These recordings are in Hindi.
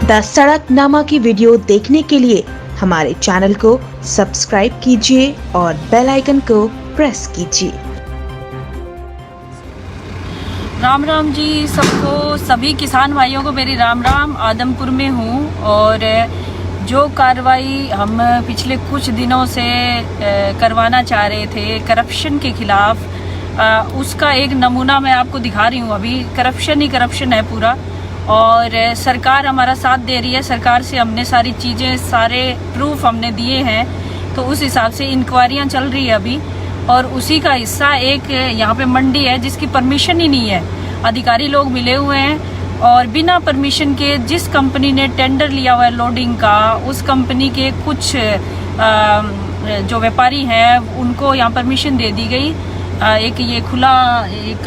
द सड़कनामा की वीडियो देखने के लिए हमारे चैनल को सब्सक्राइब कीजिए और बेल आइकन को प्रेस कीजिए। राम राम जी सबको, सभी किसान भाइयों को मेरी राम राम। आदमपुर में हूँ और जो कार्रवाई हम पिछले कुछ दिनों से करवाना चाह रहे थे करप्शन के खिलाफ, उसका एक नमूना मैं आपको दिखा रही हूँ। अभी करप्शन ही करप्शन है पूरा, और सरकार हमारा साथ दे रही है। सरकार से हमने सारी चीज़ें, सारे प्रूफ हमने दिए हैं, तो उस हिसाब से इंक्वायरियाँ चल रही है अभी। और उसी का हिस्सा एक यहाँ पे मंडी है जिसकी परमिशन ही नहीं है। अधिकारी लोग मिले हुए हैं और बिना परमिशन के जिस कंपनी ने टेंडर लिया हुआ है लोडिंग का, उस कंपनी के कुछ जो व्यापारी हैं उनको यहाँ परमिशन दे दी गई। एक ये खुला एक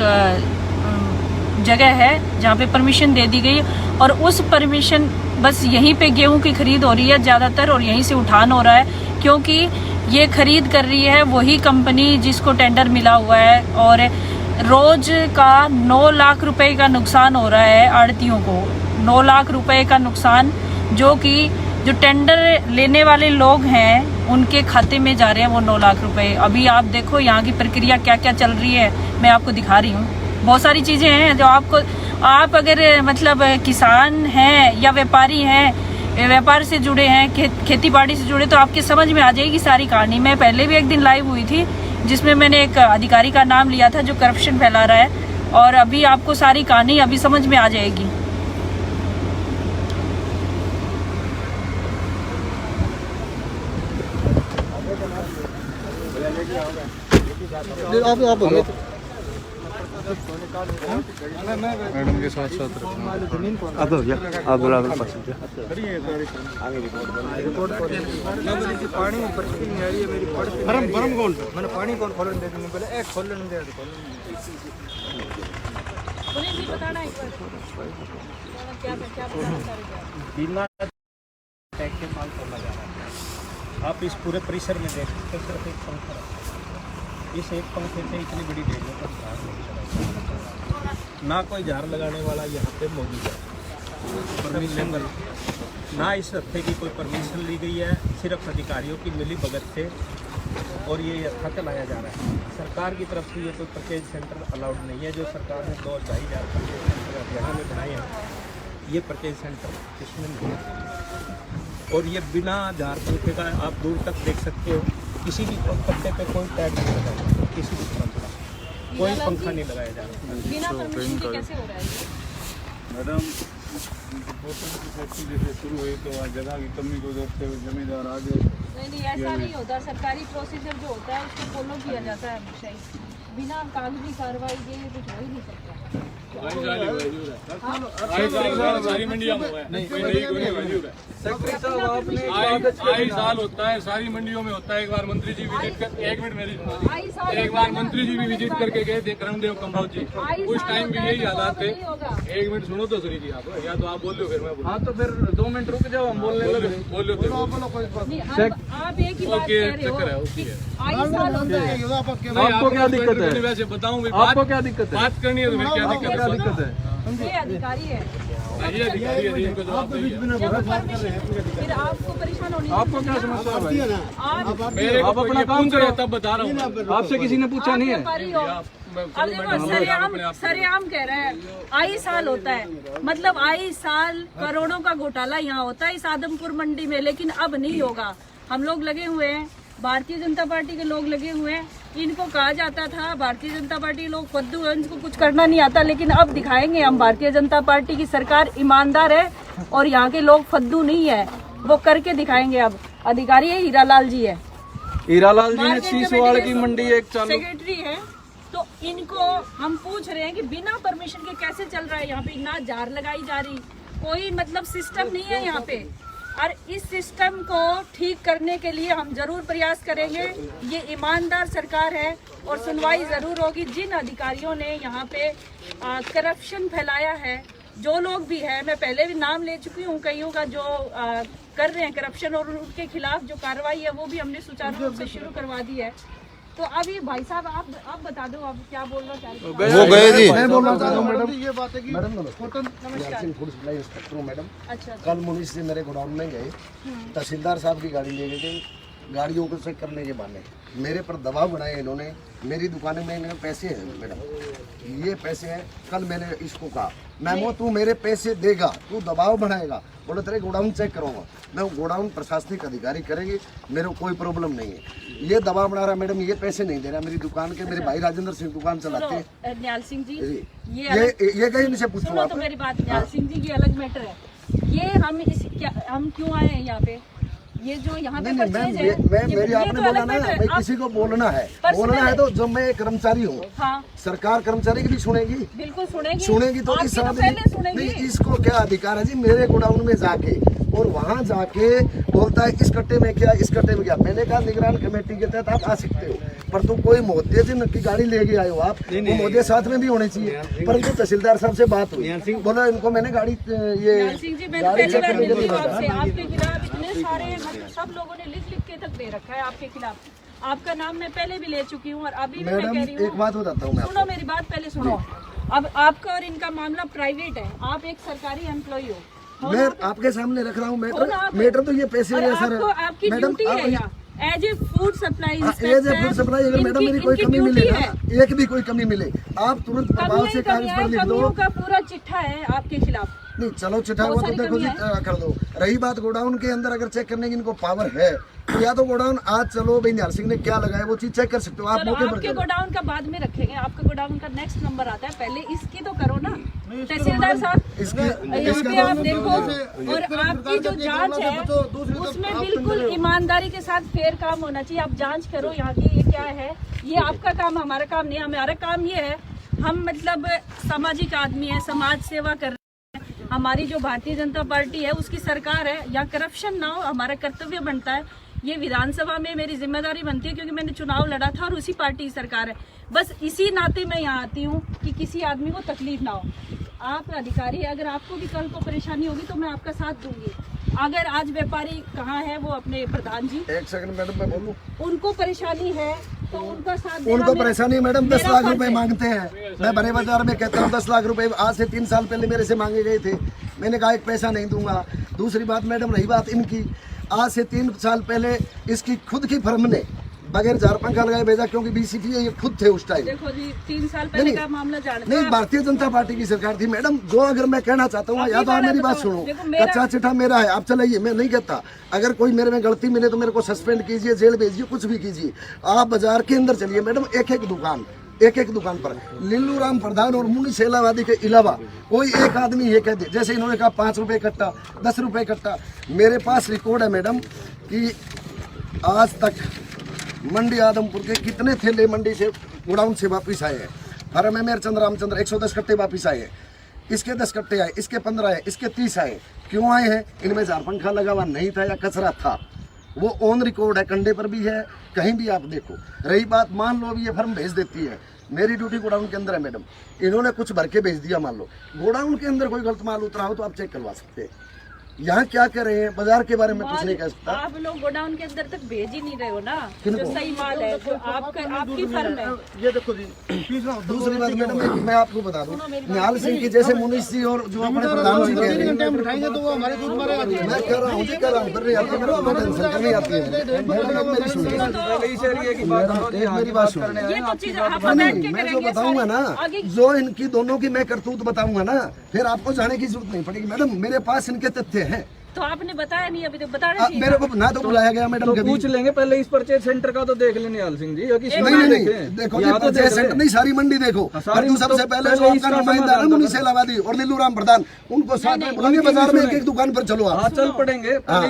जगह है जहाँ पे परमिशन दे दी गई, और उस परमिशन बस यहीं पे गेहूं की खरीद हो रही है ज़्यादातर, और यहीं से उठान हो रहा है, क्योंकि ये खरीद कर रही है वही कंपनी जिसको टेंडर मिला हुआ है। और रोज का 9 लाख रुपए का नुकसान हो रहा है आड़तियों को। 9 लाख रुपए का नुकसान जो कि जो टेंडर लेने वाले लोग हैं उनके खाते में जा रहे हैं वो 9 लाख रुपए। अभी आप देखो यहाँ की प्रक्रिया क्या क्या चल रही है, मैं आपको दिखा रही हूँ। बहुत सारी चीज़ें हैं जो आप अगर मतलब किसान हैं या व्यापारी हैं, व्यापार से जुड़े हैं, खेती बाड़ी से जुड़े, तो आपके समझ में आ जाएगी सारी कहानी। मैं पहले भी एक दिन लाइव हुई थी जिसमें मैंने एक अधिकारी का नाम लिया था जो करप्शन फैला रहा है, और अभी आपको सारी कहानी अभी समझ में आ जाएगी। मैडम के साथ साथ पानी कौन खोलने दे पहले एक खोलने दे आप इस पूरे परिसर में देख सकते हैं, सिर्फ एक पंखा, इस एक पंखे से इतनी बड़ी डेढ़ ना कोई झाड़ लगाने वाला यहाँ पे मौजूद है। परमिशन ना इस हफ्ते की कोई परमिशन ली गई है, सिर्फ अधिकारियों की मिली भगत से, और ये यथा चलाया जा रहा है। सरकार की तरफ से ये कोई परचेज सेंटर अलाउड नहीं है। जो सरकार ने 2,000 परचेज सेंटर हरियाणा में बनाए हैं, ये परचेज सेंटर इसमें नहीं है। और ये बिना झाड़ पंखे का आप दूर तक देख सकते हो, किसी भी पत्ते पे कोई टैग नहीं लगाया, किसी भी तरह का कोई पंखा नहीं लगाया जा रहा। बिना परमिशन के कैसे हो रहा है? मैडम, फैक्ट्री जैसे शुरू हुई तो वहाँ जगह की कमी को देखते हुए जमींदार आ गए। नहीं, ऐसा नहीं होता। सरकारी प्रोसीजर जो होता है उसको फॉलो किया जाता है हमेशा ही। बिना कागजी कार्रवाई के कुछ हो ही नहीं सकता। सारी मंडियों में आई साल होता है, सारी मंडियों में होता है। एक बार मंत्री जी विजिट कर, एक मिनट मेरी, एक बार मंत्री जी भी विजिट करके गए थे करमदेव कम्बोज जी, उस टाइम भी यही हालात थे। एक मिनट सुनो तो सरी जी, आप या तो आप बोल लो फिर मैं बोल। हाँ तो फिर 2 मिनट रुक जाओ, हम बोलने लगे। बोलो आप एक ही बात कह रहे हो। आपको क्या दिक्कत है? वैसे बताऊं, आपको क्या दिक्कत है? बात करनी है तो फिर क्या दिक्कत है? ये अधिकारी है, ये अधिकारी है, इनको जवाब दीजिए। फिर आपको परेशान होनी। आपको क्या समस्या है? आप अपना काम करो, तब बता रहा हूँ। आपसे किसी ने पूछा नहीं है? सरेआम कह रहे हैं आई साल होता है, मतलब आई साल करोड़ों का घोटाला यहाँ होता है इस आदमपुर मंडी में, लेकिन अब नहीं होगा। हम लोग लगे हुए हैं, भारतीय जनता पार्टी के लोग लगे हुए हैं। इनको कहा जाता था भारतीय जनता पार्टी लोग फद्दू है, इनको कुछ करना नहीं आता, लेकिन अब दिखाएंगे हम भारतीय जनता पार्टी की सरकार ईमानदार है और यहाँ के लोग फद्दू नहीं है, वो करके दिखाएंगे। अब अधिकारी है हीरालाल जी है, हीरालाल जी ने सीसवाड़ की मंडी एक चालू सेक्रेटरी है, तो इनको हम पूछ रहे हैं कि बिना परमिशन के कैसे चल रहा है यहाँ पे। ना जार लगाई जा रही, कोई मतलब सिस्टम नहीं है यहाँ पे, और इस सिस्टम को ठीक करने के लिए हम जरूर प्रयास करेंगे। ये ईमानदार सरकार है और सुनवाई जरूर होगी। जिन अधिकारियों ने यहाँ पे करप्शन फैलाया है, जो लोग भी है, मैं पहले भी नाम ले चुकी हूँ कईयों का जो कर रहे हैं करप्शन, और उनके खिलाफ जो कार्रवाई है वो भी हमने सुचारू रूप से शुरू करवा दी है। तो अभी भाई साहब आप बता दो आप क्या बोलना चाह रहे वो गए जी। मैं बोलना चाहता हूँ मैडम, ये बात है कि मैडम फूड सप्लाई इंस्पेक्टर हूँ मैडम। अच्छा कल मुनीष से मेरे गोडाउन में गए, तहसीलदार साहब की गाड़ी ले गए थे, गाड़ियों को चेक करने के बहाने मेरे पर दबाव बनाए इन्होंने। मेरी दुकान में इनके पैसे हैं मैडम, ये पैसे हैं। कल मैंने इसको कहा मैमो तू मेरे पैसे देगा, तू दबाव बनाएगा, बोले तेरे गोडाउन चेक करूँगा। मैं गोडाउन प्रशासनिक अधिकारी करेंगे, मेरे को कोई प्रॉब्लम नहीं है। ये दबाव बना रहा मैडम, ये पैसे नहीं दे रहा मेरी दुकान के। मेरे भाई राजेंद्र सिंह दुकान चलाते हैं। निहाल सिंह जी ये कहीं इनसे पूछो सुनो आप। तो मेरी बात, निहाल सिंह जी की अलग मैटर है ये। हम क्यों आए हैं यहाँ पे? ये जो यहाँ पे परचेज है, मेरी आपने तो बोला अलग ना मैटर है। भाई आप- किसी को बोलना है तो जब मैं एक कर्मचारी हूँ, हाँ सरकार कर्मचारी की भी सुनेगी बिल्कुल सुनेगी तो आपकी इस तो आदमी पहले सुनेगी। नहीं, इसको क्या अधिकार है जी मेरे गोडाउन में जाके और वहाँ जाके बोलता है इस कट्टे में क्या, इस कट्टे में क्या। मैंने कहा निगरान कमेटी के तहत आप आ सकते हो, पर तो कोई महोदय जी की गाड़ी लेके आए हो आप, वो महोदय साथ में भी होने चाहिए। परंतु तहसीलदार साहब से बात हुई, बोला इनको मैंने गाड़ी ये निहाल सिंह जी मैं तो पहली बार मिल रही हूँ आपसे। आपके खिलाफ इतने सारे मतलब सब लोगों ने लिख के तक दे रखा है आपके खिलाफ। आपका नाम मैं पहले भी ले चुकी हूँ और अभी भी मैं मैडम कह रही हूँ। एक बात बताता हूँ मैं सुनो मेरी बात पहले सुनो। अब आपका और इनका मामला प्राइवेट है, आप एक सरकारी एम्प्लॉय हो। मैं आपके सामने रख रहा हूँ हो ना मैटर। आप? मैटर तो ये पैसे और है सर आपको आपकी ड्यूटी है यहाँ as a food supply as a food supply. अगर मैडम मेरी कोई कमी मिले ना, एक भी कोई कमी मिले, आप तुरंत प्रभाव से कागज पर लिख दो। कमियों का पूरा चिट्ठा है आपके खिलाफ। नहीं चलो चिट्ठा बहुत हुआ तो सारी देखो जी कमियां कर दो। रही बात गोडाउन के अंदर अगर चेक करने की इनको पावर है तो या तो गोडाउन आज चलो भाई निहाल सिंह ने क्या लगाया वो चीज चेक कर सकते हो आप चलो मौके पर आपके करो। गोडाउन का बाद में रखेंगे, आपका गोडाउन का नेक्स्ट नंबर आता है, पहले इसकी तो करो ना तहसीलदार साहब। यहाँ पे आप देखो और आपकी जो जांच है उसमें बिल्कुल ईमानदारी के साथ फेयर काम होना चाहिए। आप जांच करो यहाँ की ये क्या है, ये आपका काम हमारा काम नहीं। हमारा काम ये है, हम मतलब सामाजिक आदमी है, समाज सेवा कर। हमारी जो भारतीय जनता पार्टी है उसकी सरकार है, यहाँ करप्शन ना हो हमारा कर्तव्य बनता है। ये विधानसभा में मेरी जिम्मेदारी बनती है क्योंकि मैंने चुनाव लड़ा था और उसी पार्टी की सरकार है। बस इसी नाते मैं यहाँ आती हूँ कि किसी आदमी को तकलीफ ना हो। आप अधिकारी है, अगर आपको भी कल को परेशानी होगी तो मैं आपका साथ दूंगी। अगर आज व्यापारी कहाँ है वो अपने प्रधान जी, एक सेकंड मैडम मैं बोलूं, उनको परेशानी है तो उनका साथ देना उनको परेशानी है मैडम। 10 लाख रुपए है। मांगते हैं। मैं बड़े बाजार में कहता हूँ 10 लाख रुपए आज से 3 साल पहले मेरे से मांगे गए थे। मैंने कहा एक पैसा नहीं दूंगा। दूसरी बात मैडम रही बात इनकी, आज से 3 साल पहले इसकी खुद की फर्म ने बगैर झाड़ पंखा लगाए भेजा क्योंकि बीसीपी ये खुद थे उस टाइम। देखो जी 3 साल पहले का मामला जानते नहीं हैं। भारतीय जनता पार्टी की सरकार थी मैडम। जो अगर मैं कहना चाहता हूँ या तो आप मेरी बात सुनो, कच्चा चिट्ठा मेरा है, आप चलाइए, मैं नहीं कहता। अगर कोई मेरे में गलती मिले तो मेरे को सस्पेंड कीजिए, जेल भेजिए, कुछ भी कीजिए। आप बाजार के अंदर चलिए मैडम, एक एक दुकान पर लिल्लू राम प्रधान और मुनीष शेलावादी के अलावा कोई एक आदमी ये कह दे, जैसे इन्होंने कहा 5 रुपए कट्टा, 10 रुपए कट्टा। मेरे पास रिकॉर्ड है मैडम कि आज तक मंडी आदमपुर के कितने थैले मंडी से गोडाउन से वापिस आए हैं। फर्म है मेरे चंद्र रामचंद्र 110 कट्टे वापिस आए हैं। इसके 10 कट्टे आए, इसके 15 आए, इसके 30 आए। क्यों आए हैं? इनमें झाड़ पंखा लगा हुआ नहीं था या कचरा था, वो ऑन रिकॉर्ड है, कंडे पर भी है, कहीं भी आप देखो। रही बात मान लो अभी ये फर्म भेज देती है, मेरी ड्यूटी गोडाउन के अंदर है मैडम, इन्होंने कुछ भर के भेज दिया, मान लो गोडाउन के अंदर कोई गलत माल उतरा हो तो आप चेक करवा सकते हैं। यहाँ क्या कर रहे हैं, बाजार के बारे में कुछ नहीं कह सकता। आप लोग गोडाउन के अंदर तक भेज ही नहीं रहे हो ना, किनको? जो सही माल है जो आपकी फर्म है। ये देखो जी दूसरी बात मैडम मैं आपको बता दूं, निहाल सिंह की जैसे मुनीष जी और जो अपने प्रधान जी कह रहे हैं, टाइम बिठाएंगे तो वो हमारे दूध मारेगा। मैं कर रहा हूँ जी, कर रहा हूँ, फिर नहीं आती मेरे को टेंशन करनी आती है। मैडम मेरी सुनिए, मेरी बात सुनिए। ये तो चीज आप बैठ नहीं, के मैं जो करेंगे बताऊंगा ना, आगे। जो इनकी दोनों की मैं करतूत बताऊंगा ना, फिर आपको जाने की जरूरत नहीं पड़ेगी मैडम। मेरे पास इनके तथ्य हैं। तो आपने बताया नहीं, अभी तो बताना चाहिए। मेरे को ना तो बुलाया गया मैडम तो कभी। पूछ लेंगे पहले इस परचेज सेंटर का तो देख लें निहाल सिंह जी। नहीं देखो जी, परचेज सेंटर नहीं, सारी मंडी देखो। और तू सबसे पहले जो आपका नुमाइंदा है मुनीष शेलावादी और लिल्लू राम प्रधान, उनको साथ में बुलाएंगे, बाजार में एक एक दुकान पर चलो आप। चल पड़ेंगे। हाँ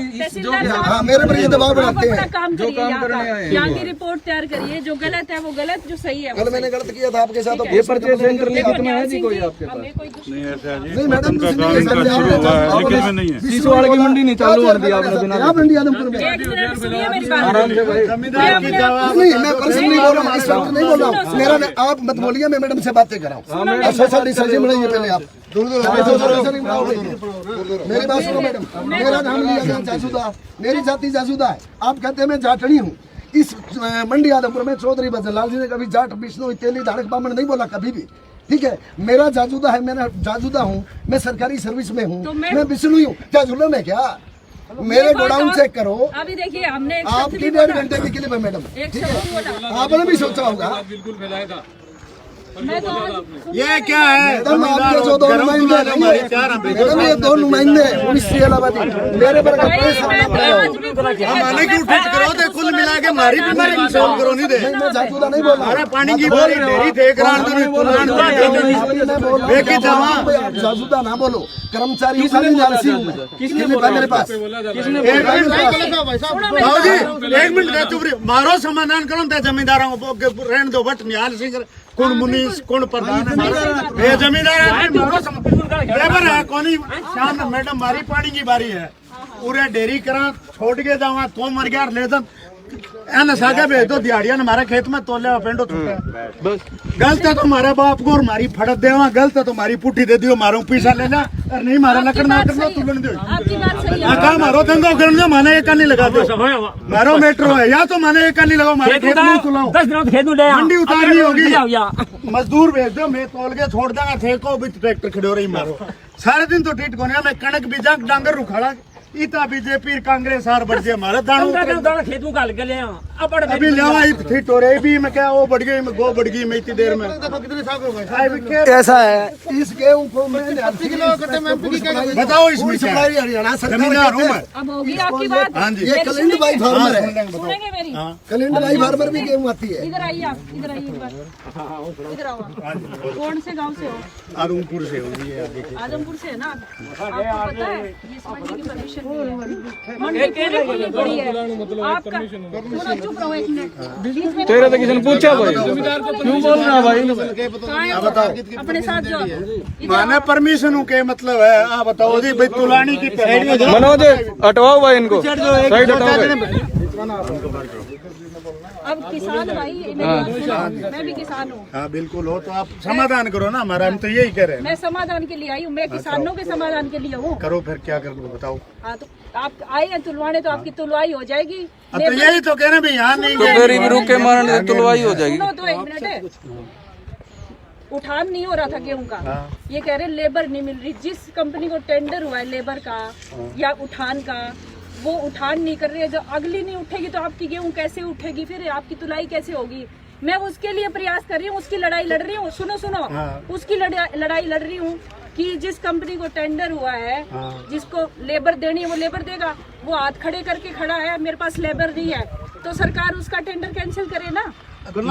मेरे पर ये दबाव बनाते हैं। काम जो काम करने करिए, आए हैं। यहाँ की रिपोर्ट तैयार करिए, जो गलत है वो गलत, जो सही है वो कल मैंने गलत किया था आपके साथ। ये परचेज सेंटर लिखित में है निहाल जी सिंह कोई जी, आपके पास? हमें कोई दुश्मनी नहीं मैडम, सीसवाड़ की मंडी नहीं चालू होने दी आपने बिना आप मंडी आदमपुर में। एक मिनट सुनिए मेरी बात। आराम से भाई। नहीं मैं पर्सनली बोल रहा हूँ, इस वक्त नहीं बोल रहा हूँ। मेरा आप मत बोलिए, मैं मैडम से बातें कर रहा हूँ। सोशल डिस्टेंसिंग बनाइए पहले आप। मेरी बात सुनो मैडम, मेरा नाम लिया गया जासूदा, मेरी जाति जासूदा है। आप कहते हैं मैं जाटनी हूँ, इस मंडी आदमपुर में चौधरी बजरलाल जी ने कभी जाट विष्णु तेली धाड़क बामण नहीं बोला कभी भी, ठीक है। मेरा जाजूदा है, मैं जाजूदा हूँ, मैं सरकारी सर्विस में हूँ, तो मैं बिष्णु हूँ, जाजूदा में क्या। मेरे गोडाउन चेक करो, अभी देखिए हमने आपकी 1.5 घंटे की क्लिप है मैडम, ठीक है। आपने भी सोचा होगा बिल्कुल फैलाया था। मैं तो ये क्या है मैडम, आपके जो दो नुमाइंदे हैं, मैडम ये दो नुमाइंदे हैं उन्नीस मेरे पर माने की उठे करो दे कुल मिला के मारी बीमारी की सॉल्व करो नहीं दे। मैं जाजूदा नहीं बोल रहा। अरे पानी की बारी डेरी थे करान देखी जमा जाजूदा ना बोलो, कर्मचारी हूँ, खाली जालसी हूँ मैं। किसने मेरे पास एक मिनट चुप रही, मारो समाधान करो ते जमींदारों को रहने दो बट निहाल सिंह कौन मुनीस कौन प्रधान है ये जमींदार लेबर है कौन शाम मैडम मारी पानी की बारी है पूरे डेरी करा छोड़ के जावा तो मर गया ले जा एन सागे भेज दो दिहाड़िया ने हमारे खेत में तोले पेंडो छूटा गलत है तो हमारे बाप को और मारी फड़क देवा गलत है तो मारी पुट्ठी दे दियो मारो पैसा ले जा और नहीं मारा लकड़ ना कर दो तुलन दो आपकी बात सही है। कहा मारो धंधो कर दो माने एक नहीं लगा दो मारो मेट्रो है या तो माने एक नहीं लगाओ मारे खेत में तुलाओ 10 दिनों खेत में ले मंडी उतारनी होगी मजदूर भेज दो मैं तोल के छोड़ दूंगा थे को भी ट्रैक्टर खड़े हो रही मारो सारे दिन तो ठीक होने मैं कणक बीजा डांगर रुखाड़ा इता बीजेपी कांग्रेस हार बढ़ गया हमारा दाणू खेत में काल के ले अभी लेवा इत फिट हो रही भी मैं क्या वो बढ़ गई मैं गो बढ़ गई मैं इतनी देर में ऐसा है इस गेहूं को मैं बताओ इसमें क्या है? हरियाणा सरकार जमींदार हूँ मैं अब होगी आपकी बात। हाँ जी ये कलिंद बाई फार्मर है, सुनेंगे मेरी, कलिंद बाई फार्मर भी गेहूं आती है। इधर आइए आप, इधर आइए एक बार, इधर आओ आप। कौन से गांव से हो? आदमपुर से होगी ये देखिए आजमपुर से है ना आपको पता है ये मंडी की परमिशन मंडी पूरी बड़ी है आपका। थोड़ा चुप रहो एक मिनट। तेरे तो किसी ने पूछा भाई क्यों बोल रहा भाई बताओ अपने साथ जो माने परमिशन के मतलब है आप बताओ जी भाई तुलानी की मनोज हटवाओ भाई इनको साइड हटाओ भाई। अब किसान भाई मेरी बात सुनो, मैं भी किसान हूँ। हाँ बिल्कुल हो तो आप समाधान करो ना हमारा हम तो यही कह रहे हैं मैं समाधान के लिए आई हूँ, मैं किसानों के समाधान के लिए हूँ। करो फिर क्या कर दो बताओ हाँ तो आप आए हैं तुलवाने तो आपकी तुलवाई हो जाएगी। तो यही तो कह रहे हैं भाई यहाँ नहीं तो फिर भी रुक के मारने से तुलवाई हो जाएगी। सुनो तो एक मिनट है, उठान नहीं हो रहा था गेहूं का, ये कह रहे लेबर नहीं मिल रही। जिस कंपनी को टेंडर हुआ है लेबर का या उठान का वो उठान नहीं कर रही है, जो अगली नहीं उठेगी तो आपकी गेहूं कैसे उठेगी, फिर आपकी तुलाई कैसे होगी। मैं उसके लिए प्रयास कर रही हूँ, उसकी लड़ाई लड़ रही हूँ। सुनो सुनो उसकी लड़ाई लड़ रही हूँ कि जिस कंपनी को टेंडर हुआ है जिसको लेबर देनी है वो लेबर देगा। वो हाथ खड़े करके खड़ा है मेरे पास लेबर नहीं है तो सरकार उसका टेंडर कैंसिल करे ना।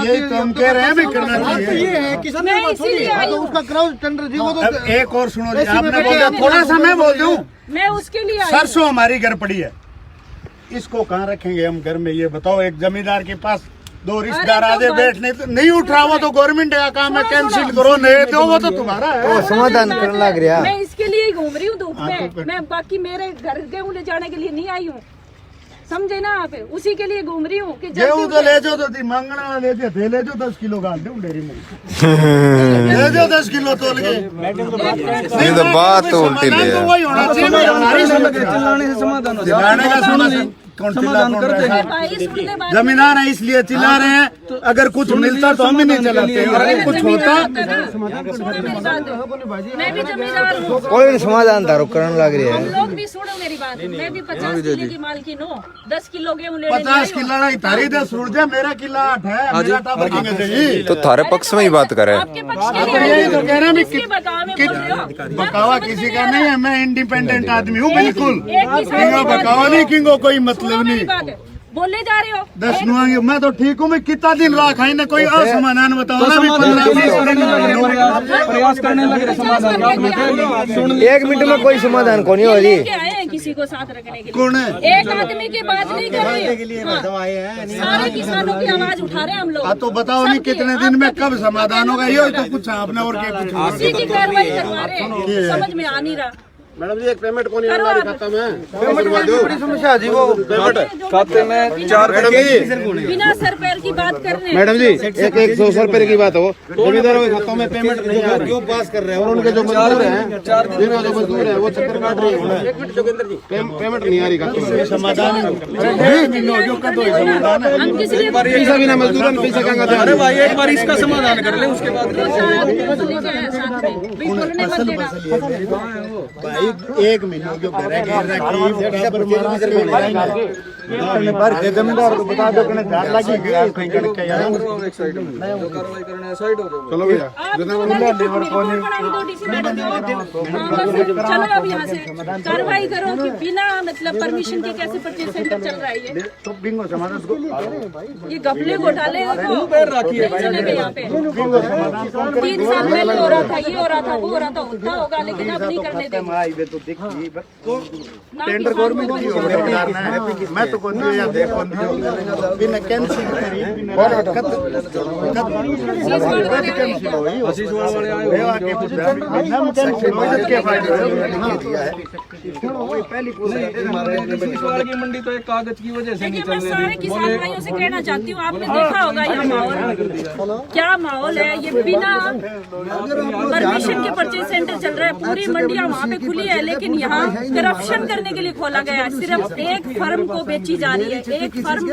यही तो हम कह रहे हैं भी करना चाहिए। मैं इसीलिए आई हूँ। अब एक और सुनो जी आपने बोला थोड़ा सा मैं बोल दूं मैं उसके लिए आई हूँ। सरसों हमारी घर पड़ी है इसको कहाँ रखेंगे हम घर में ये बताओ। एक जमींदार के पास दो रिश्तेदार आधे बैठने नहीं उठ रहा वो तो गवर्नमेंट का काम है कैंसिल करो नहीं दो वो तो तुम्हारा है समाधान करने लग रहा। मैं इसके लिए ही घूम रही हूँ धूप में। मैं बाकी मेरे घर गेहूँ ले जाने के लिए नहीं आई हूँ, समझे ना आप। उसी के लिए घूम रही हूँ कि गेहूँ तो ले जाओ तो मांगना ले जाते ले जाओ 10 किलो गाल दूं डेयरी में ले जाओ 10 किलो तोल के। ये तो बात तो उल्टी ले तो वही होना चाहिए हमारी चिल्लाने से समाधान हो जाएगा। चिल्लाने का सुनो कौन चिल्ला कौन रहा है जमींदार है इसलिए चिल्ला रहे हैं। अगर कुछ मिलता तो हम भी नहीं चलाते अगर कुछ होता मैं भी जमींदार हूँ। कोई समाधान दारू करने लग रही हम लोग भी सुनो मेरी बात, मैं भी 50 किलो की मालकिन हूँ। 10 किलो गेहूँ लेने 50 किलो लड़ाई तारी 10 उड़ जाए मेरा किला 8 है मेरा टापर किंग चाहिए तो थारे पक्ष में ही बात करे। आपके पक्ष के तो यही तो कह रहे हैं भी किसके बकावा में बोल रहे हो? बकावा किसी का नहीं है। मैं इंडिपेंडेंट आदमी हूँ बिल्कुल। एक किसान किंगो बकावा नहीं किंगो कोई मतलब नहीं। बोलने जा रहे हो 10 नुआंगे मैं तो ठीक हूँ। मैं कितना दिन रहा खाई ना कोई और समाधान बताओ ना भी 15 प्रयास करने लग रहे समाधान। एक मिनट में कोई समाधान कौन हो रही। आए हैं किसी को साथ रखने के लिए। कौन है एक आदमी की बात नहीं कर रहे हैं। सारे किसानों की आवाज उठा रहे हैं हम लोग। तो बताओ नहीं कितने दिन में कब समाधान होगा ये तो कुछ आपने और क्या कुछ उसी की कार्रवाई करवा रहे हैं, समझ में आ नहीं रहा। मैडम जी एक पेमेंट को नहीं हमारे खाता में बड़ी समस्या जी वो खाते में 4 बिना सर पैर की बात कर रहे हैं। मैडम जी एक 100 रुपए की बात हो, जमींदारों के खातों में पेमेंट नहीं आ रही, क्यों पास कर रहे हैं? और उनके जो मजदूर हैं, जो मजदूर है वो चक्कर काट रहे हैं, पेमेंट नहीं आ रही खातों में। समाधान पैसा बिना मजदूर पैसा कहाँ का? अरे भाई एक बार इसका समाधान कर ले, उसके बाद भाई 1 महीने जो घर है जमींदार को बता दो कि झाड़ लगी कार्रवाई करने साइड हो जाओ। चलो भैया चलो अब यहाँ से कार्रवाई करो कि बिना मतलब परमिशन के कैसे परचेज सेंटर चल रहा है ये घपले घोटाले चले गए यहाँ पे। 3 साल पहले हो रहा था, ये हो रहा था, वो हो रहा था, होता होगा लेकिन अब नहीं करने देंगे। टेंडर गवर्नमेंट की हो रही है, मैं तो कौन दिया देखो बिना कैंसिल करी आशीष वाले आए की मंडी तो एक कागज की वजह से नहीं देखिए मैं चल सारे रही। किसान भाइयों से कहना चाहती हूँ, आपने देखा होगा ये माहौल क्या माहौल है, ये बिना परमिशन के परचेज सेंटर चल रहा है। पूरी मंडियां वहाँ पे खुली है लेकिन यहाँ करप्शन करने के लिए खोला गया है। सिर्फ एक फर्म को बेची जा रही है, एक फर्म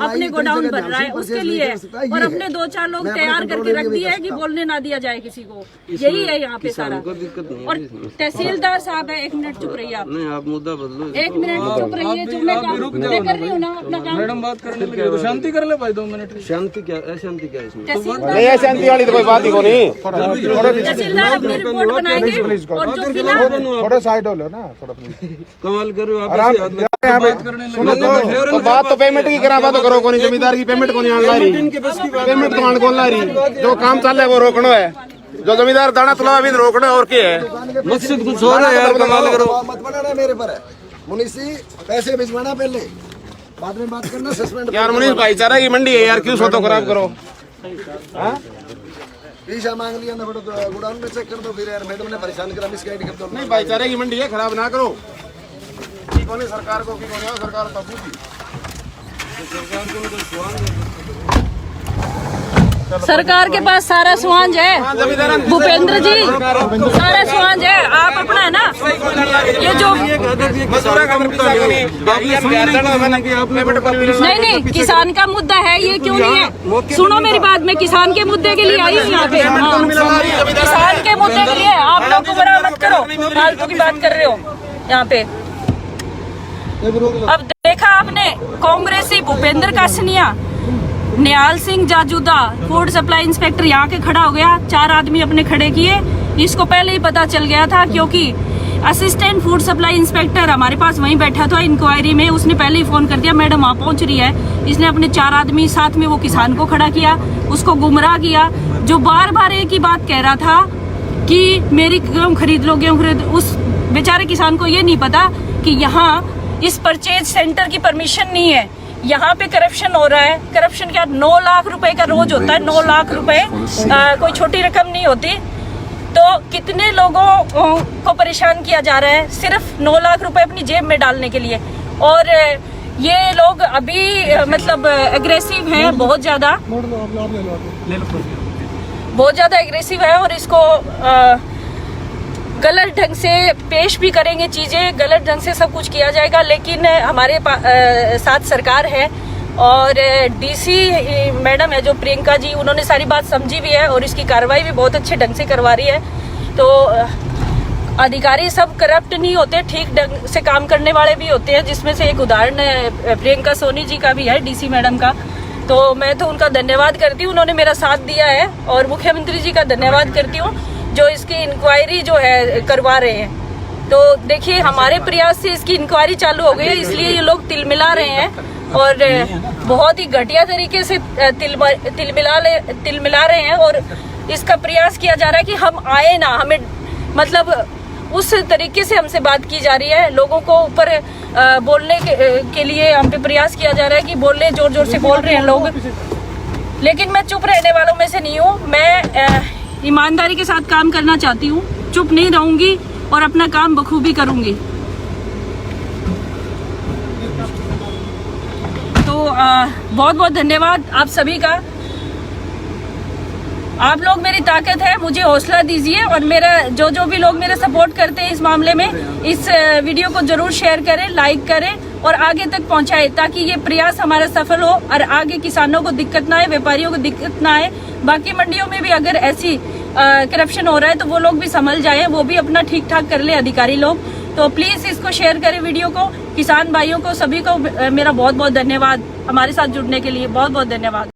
अपने गोडाउन भर रहा है उसके लिए, और अपने 2-4 लोग तैयार करके रख दिए है कि बोलने ना दिया जाए किसी को। यही है यहाँ पे सारा। और तहसीलदार साहब है, 1 मिनट चुप रहिए आप। नहीं आप मुद्दा बदलो। 1 मिनट चुप रहिए, जो मैं कर रही हूँ ना अपना काम। मैडम बात करने लगे तो शांति कर ले भाई 2 मिनट। शांति क्या है इसमें? तहसीलदार शांति वाली तो कोई बात ही को नहीं। तहसीलदार अपनी रिपोर्ट बनाएंगे और जो फिलहाल थोड़ा साइड हो लो ना, थोड़ा कमाल करो आप तो बात तो पेमेंट की करा बात करो, कोनी जमींदार की पेमेंट को नहीं आन ला रही, पेमेंट तो आन को ला रही, जो काम चल रहा है वो रोकना है, जो जमींदार दाना तुला अभी रोकना और क्या है? मकसद कुछ हो रहा है यार, कमाल करो। मत बनाना मेरे पर है मुनीसी, पैसे भिजवाना पहले, बाद में बात करना। सस्पेंड यार मुनीष भाईचारा की मंडी है यार, क्यों सौदा खराब करो? पीछा मांग लिया ना, गोडाउन में चेक कर दो फिर यार, मैडम ने परेशान करा, मिसगाइड कर दो। नहीं भाईचारे की मंडी है, खराब ना करो। की कोनी सरकार को, की कोनी सरकार तो पूछी सरकार के पास सारा स्वांज है भूपेंद्र जी, सारा स्वांज है। आप अपना है ना ये जो नहीं किसान का मुद्दा है, ये क्यों नहीं है? सुनो मेरी बात, मैं किसान के मुद्दे के लिए आई हूँ यहाँ पे। किसान के मुद्दे के लिए आप लोग को बड़ा मत करो, फालतू की बात कर रहे हो यहाँ पे। अब देखा आपने कांग्रेसी भूपेंद्र कासनिया, निहाल सिंह जाजूदा फूड सप्लाई इंस्पेक्टर यहाँ के खड़ा हो गया, 4 आदमी अपने खड़े किए। इसको पहले ही पता चल गया था क्योंकि असिस्टेंट फूड सप्लाई इंस्पेक्टर हमारे पास वहीं बैठा था इंक्वायरी में, उसने पहले ही फोन कर दिया मैडम वहाँ पहुँच रही है। इसने अपने 4 आदमी साथ में वो किसान को खड़ा किया, उसको गुमराह किया, जो बार बार एक ही बात कह रहा था कि मेरी गेहूँ खरीद लो, गेहूँ खरीद। उस बेचारे किसान को ये नहीं पता कि यहाँ इस परचेज सेंटर की परमिशन नहीं है, यहाँ पे करप्शन हो रहा है। करप्शन क्या, 9 लाख रुपए का रोज होता है, 9 लाख रुपए कोई छोटी रकम नहीं होती। तो कितने लोगों को परेशान किया जा रहा है सिर्फ 9 लाख रुपए अपनी जेब में डालने के लिए। और ये लोग अभी मतलब एग्रेसिव हैं, बहुत ज्यादा एग्रेसिव है, और इसको गलत ढंग से पेश भी करेंगे, चीजें गलत ढंग से सब कुछ किया जाएगा। लेकिन हमारे साथ सरकार है और डीसी मैडम है जो प्रियंका जी, उन्होंने सारी बात समझी भी है और इसकी कार्रवाई भी बहुत अच्छे ढंग से करवा रही है। तो अधिकारी सब करप्ट नहीं होते, ठीक ढंग से काम करने वाले भी होते हैं, जिसमें से एक उदाहरण प्रियंका सोनी जी का भी है, डीसी मैडम का। तो मैं तो उनका धन्यवाद करती हूँ, उन्होंने मेरा साथ दिया है। और मुख्यमंत्री जी का धन्यवाद करती हूँ जो इसकी इंक्वायरी जो है करवा रहे हैं। तो देखिए हमारे प्रयास से इसकी इंक्वायरी चालू हो गई है, इसलिए ये लोग तिलमिला रहे हैं और बहुत ही घटिया तरीके से तिलमिला रहे हैं। और इसका प्रयास किया जा रहा है कि हम आए ना, हमें मतलब उस तरीके से हमसे बात की जा रही है, लोगों को ऊपर बोलने के लिए हम पे प्रयास किया जा रहा है कि बोले, जोर जोर से बोल रहे हैं लोग। लेकिन मैं चुप रहने वालों में से नहीं हूँ, मैं ईमानदारी के साथ काम करना चाहती हूँ, चुप नहीं रहूंगी और अपना काम बखूबी करूंगी। तो बहुत बहुत धन्यवाद आप सभी का। आप लोग मेरी ताकत है, मुझे हौसला दीजिए और मेरा जो भी लोग मेरे सपोर्ट करते हैं इस मामले में, इस वीडियो को जरूर शेयर करें, लाइक करें और आगे तक पहुंचाएं, ताकि ये प्रयास हमारा सफल हो और आगे किसानों को दिक्कत ना आए, व्यापारियों को दिक्कत ना आए। बाकी मंडियों में भी अगर ऐसी करप्शन हो रहा है तो वो लोग भी संभल जाएं, वो भी अपना ठीक ठाक कर ले अधिकारी लोग। तो प्लीज इसको शेयर करें वीडियो को। किसान भाइयों को सभी को मेरा बहुत बहुत धन्यवाद, हमारे साथ जुड़ने के लिए बहुत बहुत धन्यवाद।